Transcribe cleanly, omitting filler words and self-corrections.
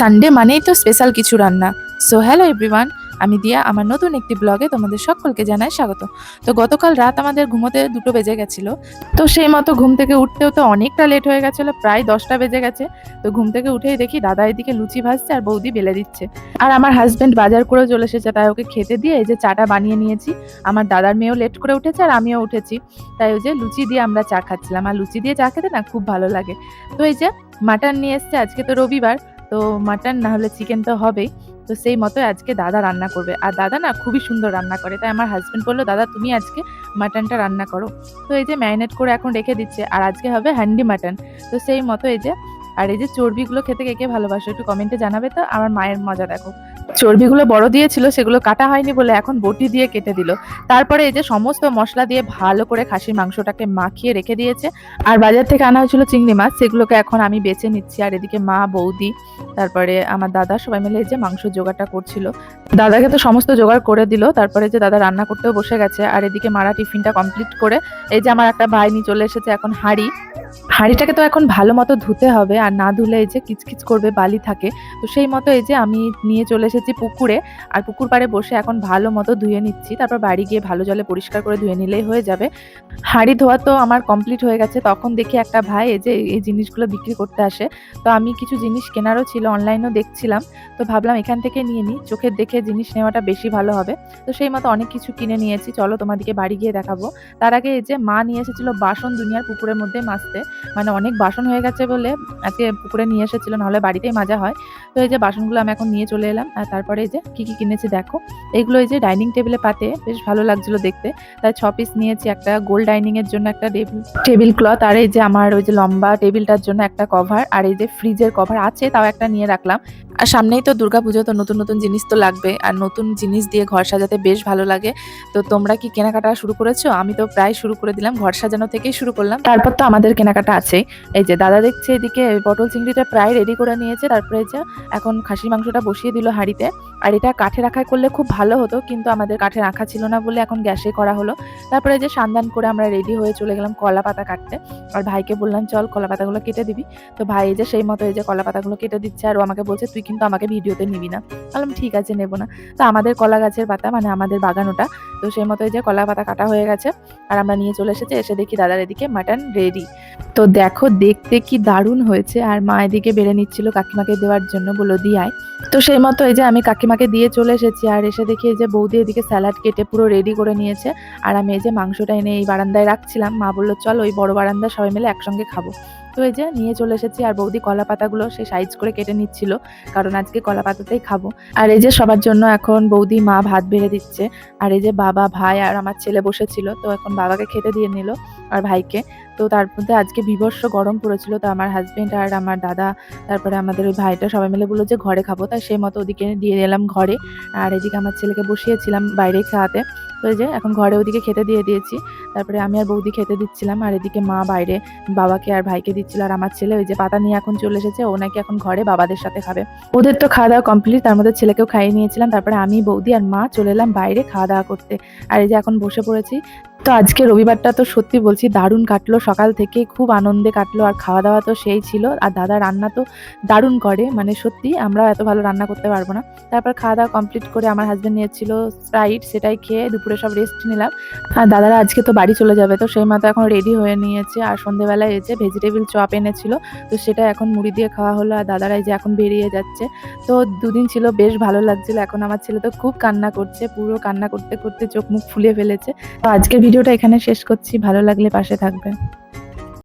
Sunday মানেই তো special কিছু রান্না। সো হ্যালো এভরিওয়ান, আমি দিয়া আমার নতুন একটি ব্লগে তোমাদের সকলকে জানাই স্বাগত। তো গতকাল রাত আমাদের ঘুমোতে 2টো বেজে গেছিল। তো সেই মতো ঘুম থেকে উঠতেও তো অনেকটা লেট হয়ে গেছিলো, প্রায় 10টা বেজে গেছে। তো ঘুম থেকে উঠেই দেখি দাদা এদিকে লুচি ভাজছে আর বৌদি বেলে দিচ্ছে। আর আমার হাজবেন্ড বাজার করেও চলে এসেছে, তাই ওকে খেতে দিয়ে এই যে চাটা বানিয়ে নিয়েছি। আমার দাদার মেয়েও লেট করে উঠেছে আর আমিও উঠেছি, তাই ওই যে লুচি দিয়ে আমরা চা খাচ্ছিলাম। আর লুচি দিয়ে চা খেতে না খুব ভালো লাগে। তো এই যে মাটন নিয়ে এসছে, আজকে তো রবিবার, তো মাটন না হলে চিকেন তো হবেই। তো সেই মতো আজকে দাদা রান্না করবে, আর দাদা না খুবই সুন্দর রান্না করে, তাই আমার হাজবেন্ড বললো দাদা তুমি আজকে মাটনটা রান্না করো। তো এই যে ম্যারিনেট করে এখন রেখে দিচ্ছে, আর আজকে হবে হ্যান্ডি মাটন। তো সেই মতো এই যে, আর এই যে চর্বিগুলো খেতে কে কে ভালোবাসো একটু কমেন্টে জানাবে। তো আমার মায়ের মজা দেখো, চর্বিগুলো বড় দিয়েছিল, সেগুলো কাটা হয়নি বলে এখন বটি দিয়ে কেটে দিল। তারপরে এই যে সমস্ত মশলা দিয়ে ভালো করে খাসির মাংসটাকে মাখিয়ে রেখে দিয়েছে। আর বাজার থেকে আনা হয়েছিল চিংড়ি মাছ, সেগুলোকে এখন আমি বেছে নিচ্ছি। আর এদিকে মা, বৌদি, তারপরে আমার দাদা সবাই মিলে এই যে মাংস জোগাড়টা করছিল। দাদাকে তো সমস্ত জোগাড় করে দিল, তারপরে যে দাদা রান্না করতেও বসে গেছে। আর এদিকে মারা টিফিনটা কমপ্লিট করে এই যে আমার একটা ভাই নিয়ে চলে এসেছে এখন হাঁড়িটাকে তো এখন ভালো মতো ধুতে হবে, আর না ধুলে এই যে কিচকিচ করবে, বালি থাকে। তো সেই মতো এই যে আমি নিয়ে চলে এসেছি পুকুরে, আর পুকুর পাড়ে বসে এখন ভালো মতো ধুয়ে নিচ্ছি। তারপর বাড়ি গিয়ে ভালো জলে পরিষ্কার করে ধুয়ে নিলেই হয়ে যাবে। হাঁড়ি ধোয়া তো আমার কমপ্লিট হয়ে গেছে। তখন দেখি একটা ভাই এই যে এই জিনিসগুলো বিক্রি করতে আসে। তো আমি কিছু জিনিস কেনারও ছিল, অনলাইনেও দেখছিলাম, তো ভাবলাম এখান থেকে নিয়ে নিই, চোখের দেখে জিনিস নেওয়াটা বেশি ভালো হবে। তো সেই মতো অনেক কিছু কিনে নিয়েছি, চলো তোমাদেরকে বাড়ি গিয়ে দেখাবো। তার আগে এই যে মা নিয়ে এসেছিল বাসন দুনিয়ার পুকুরের মধ্যে মাজতে, মানে অনেক বাসন হয়ে গেছে বলে আজকে পুকুরে নিয়ে এসেছিল, নাহলে বাড়িতেই মাজা হয়। তো এই যে বাসনগুলো আমি এখন নিয়ে চলে এলাম। আর তারপরে এই যে কি কি কিনেছি দেখো, এইগুলো এই যে ডাইনিং টেবিলে পাতে বেশ ভালো লাগছিল দেখতে, তাই 6 পিস নিয়েছি। একটা গোল ডাইনিং এর জন্য একটা টেবিল ক্লথ, আর এই যে আমার ওই যে লম্বা টেবিলটার জন্য একটা কভার, আর এই যে ফ্রিজের কভার আছে তাও একটা নিয়ে রাখলাম। আর সামনেই তো দুর্গাপুজো, তো নতুন নতুন জিনিস তো লাগবে, আর নতুন জিনিস দিয়ে ঘর সাজাতে বেশ ভালো লাগে। তো তোমরা কি কেনাকাটা শুরু করেছো? আমি তো প্রায় শুরু করে দিলাম, ঘর সাজানো থেকেই শুরু করলাম, তারপর তো আমাদের কেনাকাটা আছেই। এই যে দাদা দেখছে এদিকে পটল চিংড়িটা প্রায় রেডি করে নিয়েছে, তারপরে যে এখন খাসির মাংসটা বসিয়ে দিল হাঁড়িতে। আর এটা কাঠে রাখায় করলে খুব ভালো হতো, কিন্তু আমাদের কাঠে রাখা ছিল না বলে এখন গ্যাসে করা হলো। তারপরে যে সান্দান করে আমরা রেডি হয়ে চলে গেলাম কলা পাতা কাটতে। আর ভাইকে বললাম চল কলা পাতাগুলো কেটে দিবি। তো ভাই এই যে সেই মতো এই যে কলা পাতাগুলো কেটে দিচ্ছে, আর ও আমাকে বলছে তুই কিন্তু আমাকে ভিডিওতে নিবি না। বললাম ঠিক আছে, নেবো না। তো আমাদের কলা গাছের পাতা, মানে আমাদের বাগানোটা, তো সেই মতো এই যে কলা পাতা কাটা হয়ে গেছে, আর আমরা নিয়ে চলে এসেছি। এসে দেখি দাদার এদিকে মাটন রেডি। তো দেখো দেখতে কি দারুণ হয়েছে। আর মা এদিকে বেড়ে নিচ্ছিল কাকিমাকে দেওয়ার জন্য, বললো দিয়ায়। তো সেই মতো এই যে আমি কাকিমাকে দিয়ে চলে এসেছি। আর এসে দেখি এই যে বৌদি এদিকে স্যালাড কেটে পুরো রেডি করে নিয়েছে, আর আমি এই যে মাংসটা এনে এই বারান্দায় রাখছিলাম। মা বললো চল ওই বড় বারান্দায় সবাই মিলে একসঙ্গে খাবো। তো এই যে নিয়ে চলে এসেছি, আর বৌদি কলা পাতাগুলো সে সাইজ করে কেটে নিচ্ছিল, কারণ আজকে কলা পাতাতেই খাবো। আর এই যে সবার জন্য এখন বৌদি মা ভাত বেড়ে দিচ্ছে। আর এই যে বাবা, ভাই আর আমার ছেলে বসেছিল, তো এখন বাবাকে খেতে দিয়ে নিল আর ভাইকে। তো তার মধ্যে আজকে বীভৎস গরম পড়েছিল, তো আমার হাজবেন্ড আর আমার দাদা, তারপরে আমাদের ওই ভাইটা সবাই মিলে বললো যে ঘরে খাবো, তাই সেই মতো ওদিকে দিয়ে এলাম ঘরে। আর এদিকে আমার ছেলেকে বসিয়েছিলাম বাইরে খাওয়াতে। তো এই যে এখন ঘরে ওদিকে খেতে দিয়ে দিয়েছি, তারপরে আমি আর বৌদি খেতে দিচ্ছিলাম। আর এদিকে মা বাইরে বাবাকে আর ভাইকে দিচ্ছিল, আর আমার ছেলে ওই যে পাতা নিয়ে এখন চলে এসেছে, ও নাকি এখন ঘরে বাবাদের সাথে খাবে। ওদের তো খাওয়া দাওয়া কমপ্লিট, তার মধ্যে ছেলেকেও খাইয়ে নিয়েছিলাম। তারপরে আমি, বৌদি আর মা চলে এলাম বাইরে খাওয়া দাওয়া করতে। আর এই যে এখন বসে পড়েছি। তো আজকে রবিবারটা তো সত্যি বলছি দারুণ কাটলো, সকাল থেকে খুব আনন্দে কাটলো। আর খাওয়া দাওয়া তো সেই ছিল, আর দাদা রান্না তো দারুণ করে, মানে সত্যি আমরা এত ভালো রান্না করতে পারবো না। তারপর খাওয়া দাওয়া কমপ্লিট করে আমার হাজবেন্ড নিয়েছিল স্প্রাইট, সেটাই খেয়ে দুপুরে সব রেস্ট নিলাম। আর দাদারা আজকে তো বাড়ি চলে যাবে, তো সেই মতো এখন রেডি হয়ে নিয়েছে। আর সন্ধ্যেবেলায় এই যে ভেজিটেবিল চপ এনেছিল, তো সেটা এখন মুড়ি দিয়ে খাওয়া হলো। আর দাদারা এই যে এখন বেরিয়ে যাচ্ছে। তো দুদিন ছিল, বেশ ভালো লাগছিল। এখন আমার ছেলে তো খুব কান্না করছে, পুরো কান্না করতে করতে চোখ মুখ ফুলে ফেলেছে। তো আজকের ভিডিওটা এখানে শেষ করছি, ভালো লাগলে পাশে থাকবেন।